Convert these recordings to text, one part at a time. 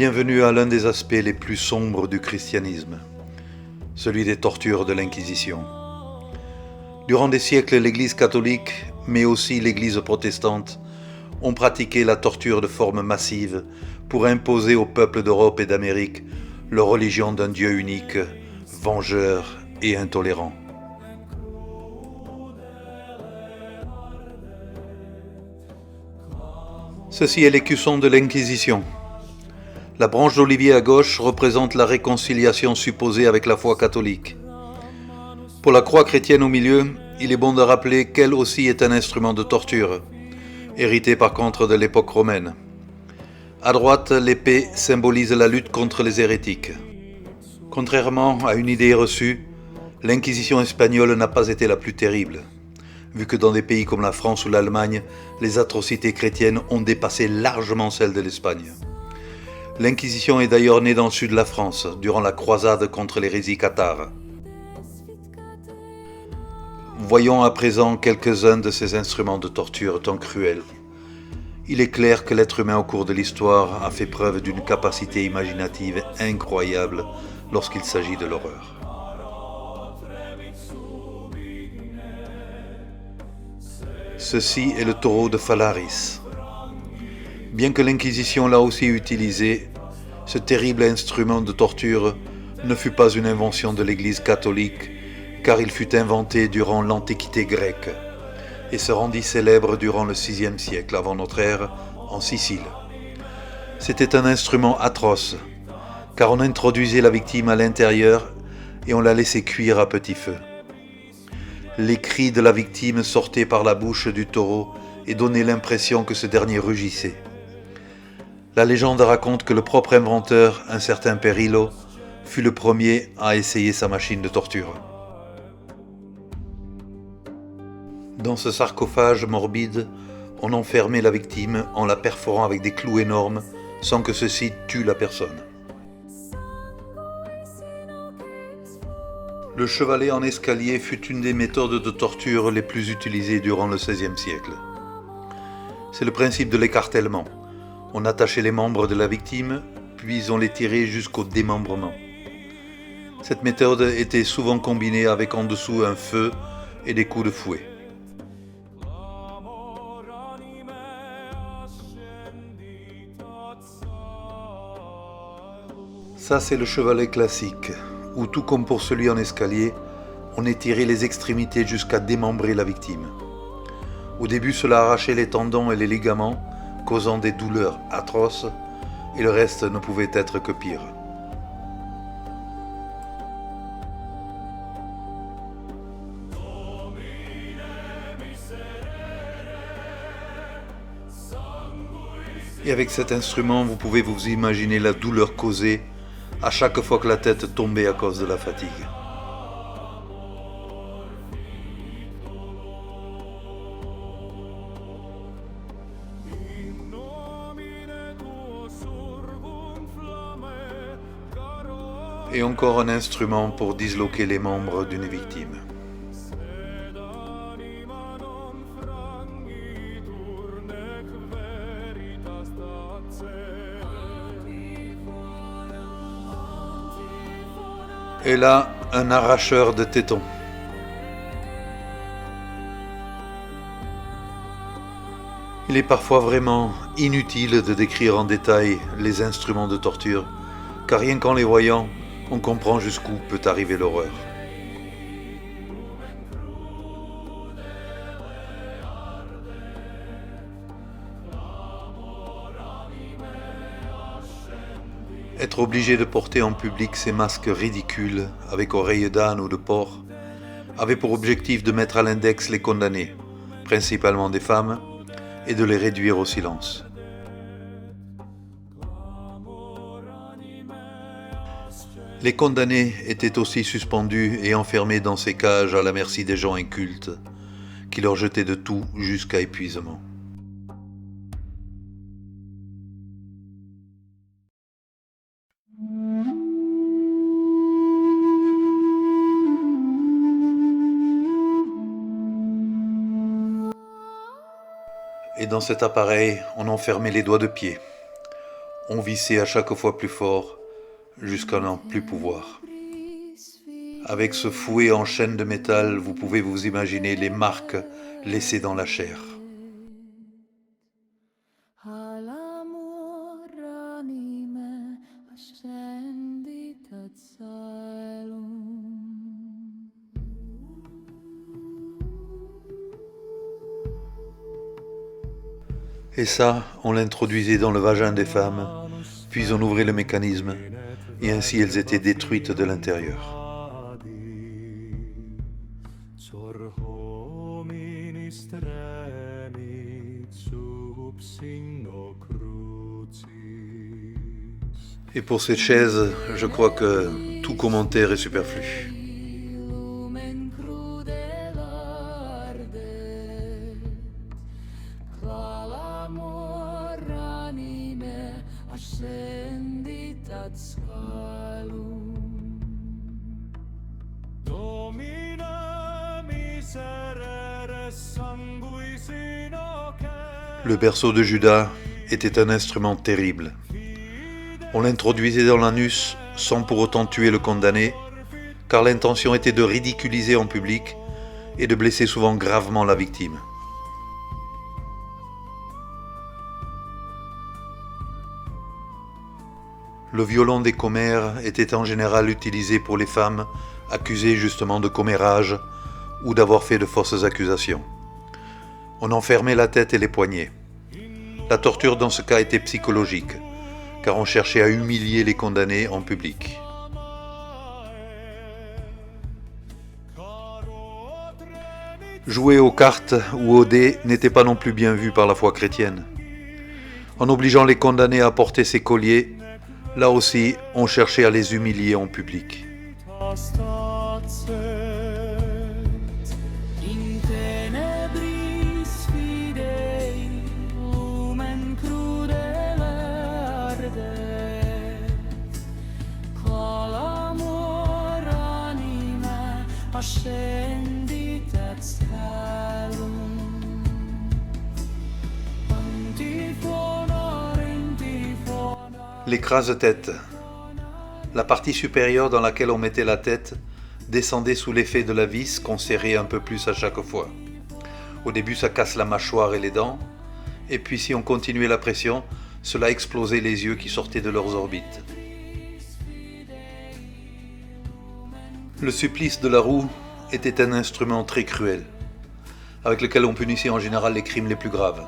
Bienvenue à l'un des aspects les plus sombres du christianisme, celui des tortures de l'Inquisition. Durant des siècles, l'Église catholique, mais aussi l'Église protestante, ont pratiqué la torture de forme massive pour imposer aux peuples d'Europe et d'Amérique leur religion d'un Dieu unique, vengeur et intolérant. Ceci est l'écusson de l'Inquisition. La branche d'olivier à gauche représente la réconciliation supposée avec la foi catholique. Pour la croix chrétienne au milieu, il est bon de rappeler qu'elle aussi est un instrument de torture, hérité par contre de l'époque romaine. À droite, l'épée symbolise la lutte contre les hérétiques. Contrairement à une idée reçue, l'Inquisition espagnole n'a pas été la plus terrible, vu que dans des pays comme la France ou l'Allemagne, les atrocités chrétiennes ont dépassé largement celles de l'Espagne. L'Inquisition est d'ailleurs née dans le sud de la France, durant la croisade contre l'hérésie cathare. Voyons à présent quelques-uns de ces instruments de torture tant cruels. Il est clair que l'être humain au cours de l'histoire a fait preuve d'une capacité imaginative incroyable lorsqu'il s'agit de l'horreur. Ceci est le taureau de Phalaris. Bien que l'Inquisition l'a aussi utilisé, ce terrible instrument de torture ne fut pas une invention de l'Église catholique, car il fut inventé durant l'Antiquité grecque et se rendit célèbre durant le VIe siècle avant notre ère en Sicile. C'était un instrument atroce, car on introduisait la victime à l'intérieur et on la laissait cuire à petit feu. Les cris de la victime sortaient par la bouche du taureau et donnaient l'impression que ce dernier rugissait. La légende raconte que le propre inventeur, un certain Perillo, fut le premier à essayer sa machine de torture. Dans ce sarcophage morbide, on enfermait la victime en la perforant avec des clous énormes sans que ceci tue la personne. Le chevalet en escalier fut une des méthodes de torture les plus utilisées durant le XVIe siècle. C'est le principe de l'écartèlement. On attachait les membres de la victime, puis on les tirait jusqu'au démembrement. Cette méthode était souvent combinée avec en dessous un feu et des coups de fouet. Ça, c'est le chevalet classique, où tout comme pour celui en escalier, on étirait les extrémités jusqu'à démembrer la victime. Au début, cela arrachait les tendons et les ligaments, causant des douleurs atroces, et le reste ne pouvait être que pire. Et avec cet instrument, vous pouvez vous imaginer la douleur causée à chaque fois que la tête tombait à cause de la fatigue. Et encore un instrument pour disloquer les membres d'une victime. Et là, un arracheur de tétons. Il est parfois vraiment inutile de décrire en détail les instruments de torture, car rien qu'en les voyant, on comprend jusqu'où peut arriver l'horreur. Être obligé de porter en public ces masques ridicules, avec oreilles d'âne ou de porc, avait pour objectif de mettre à l'index les condamnés, principalement des femmes, et de les réduire au silence. Les condamnés étaient aussi suspendus et enfermés dans ces cages à la merci des gens incultes, qui leur jetaient de tout jusqu'à épuisement. Et dans cet appareil, on enfermait les doigts de pied. On vissait à chaque fois plus fort, jusqu'à n'en plus pouvoir. Avec ce fouet en chaîne de métal, vous pouvez vous imaginer les marques laissées dans la chair. Et ça, on l'introduisait dans le vagin des femmes, puis on ouvrait le mécanisme, et ainsi elles étaient détruites de l'intérieur. Et pour cette chaise, je crois que tout commentaire est superflu. Le berceau de Judas était un instrument terrible. On l'introduisait dans l'anus sans pour autant tuer le condamné, car l'intention était de ridiculiser en public et de blesser souvent gravement la victime. Le violon des commères était en général utilisé pour les femmes accusées justement de commérage ou d'avoir fait de fausses accusations. On enfermait la tête et les poignets. La torture dans ce cas était psychologique, car on cherchait à humilier les condamnés en public. Jouer aux cartes ou aux dés n'était pas non plus bien vu par la foi chrétienne. En obligeant les condamnés à porter ces colliers, là aussi, on cherchait à les humilier en public. L'écrase-tête. La partie supérieure dans laquelle on mettait la tête descendait sous l'effet de la vis qu'on serrait un peu plus à chaque fois. Au début, ça casse la mâchoire et les dents, et puis si on continuait la pression, cela explosait les yeux qui sortaient de leurs orbites. Le supplice de la roue était un instrument très cruel, avec lequel on punissait en général les crimes les plus graves.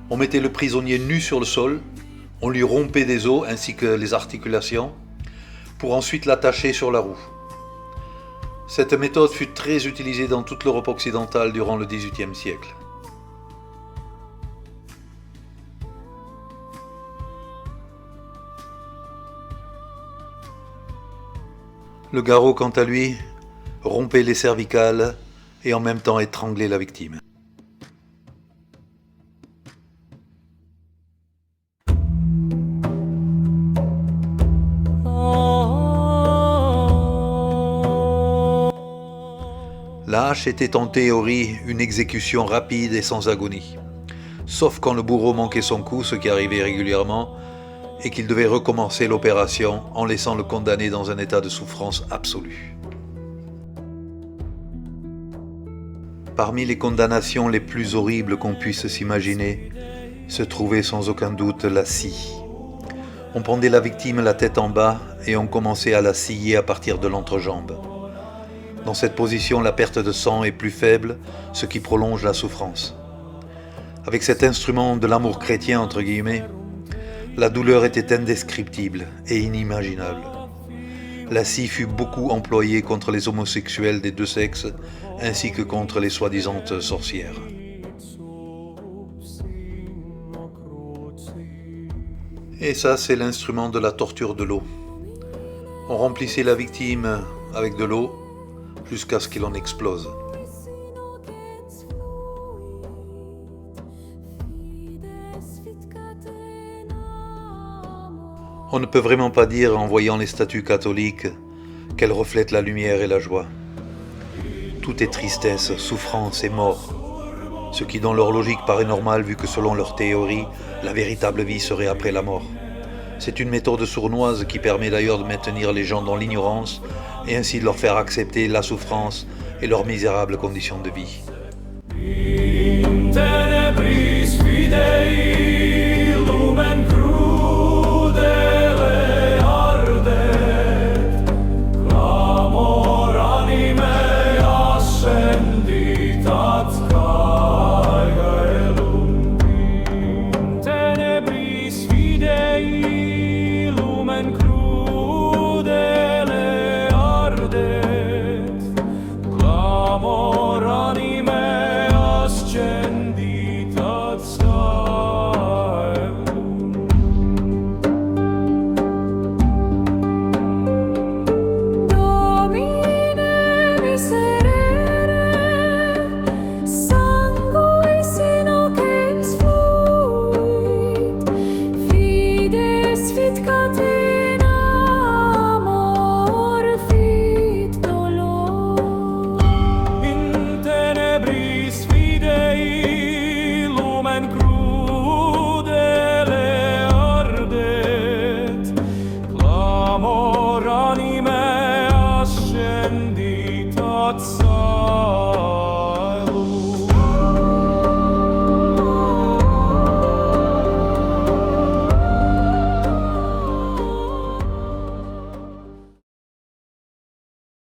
On mettait le prisonnier nu sur le sol, on lui rompait des os ainsi que les articulations, pour ensuite l'attacher sur la roue. Cette méthode fut très utilisée dans toute l'Europe occidentale durant le XVIIIe siècle. Le garrot, quant à lui, rompait les cervicales et en même temps étranglait la victime. La hache était en théorie une exécution rapide et sans agonie, sauf quand le bourreau manquait son coup, ce qui arrivait régulièrement, et qu'il devait recommencer l'opération en laissant le condamné dans un état de souffrance absolue. Parmi les condamnations les plus horribles qu'on puisse s'imaginer, se trouvait sans aucun doute la scie. On pendait la victime la tête en bas et on commençait à la scier à partir de l'entrejambe. Dans cette position, la perte de sang est plus faible, ce qui prolonge la souffrance. Avec cet instrument de l'amour chrétien, entre guillemets, la douleur était indescriptible et inimaginable. La scie fut beaucoup employée contre les homosexuels des deux sexes, ainsi que contre les soi-disant sorcières. Et ça, c'est l'instrument de la torture de l'eau. On remplissait la victime avec de l'eau jusqu'à ce qu'il en explose. On ne peut vraiment pas dire, en voyant les statues catholiques, qu'elles reflètent la lumière et la joie. Tout est tristesse, souffrance et mort, ce qui dans leur logique paraît normal vu que selon leur théorie, la véritable vie serait après la mort. C'est une méthode sournoise qui permet d'ailleurs de maintenir les gens dans l'ignorance et ainsi de leur faire accepter la souffrance et leurs misérables conditions de vie. In tenebris fidei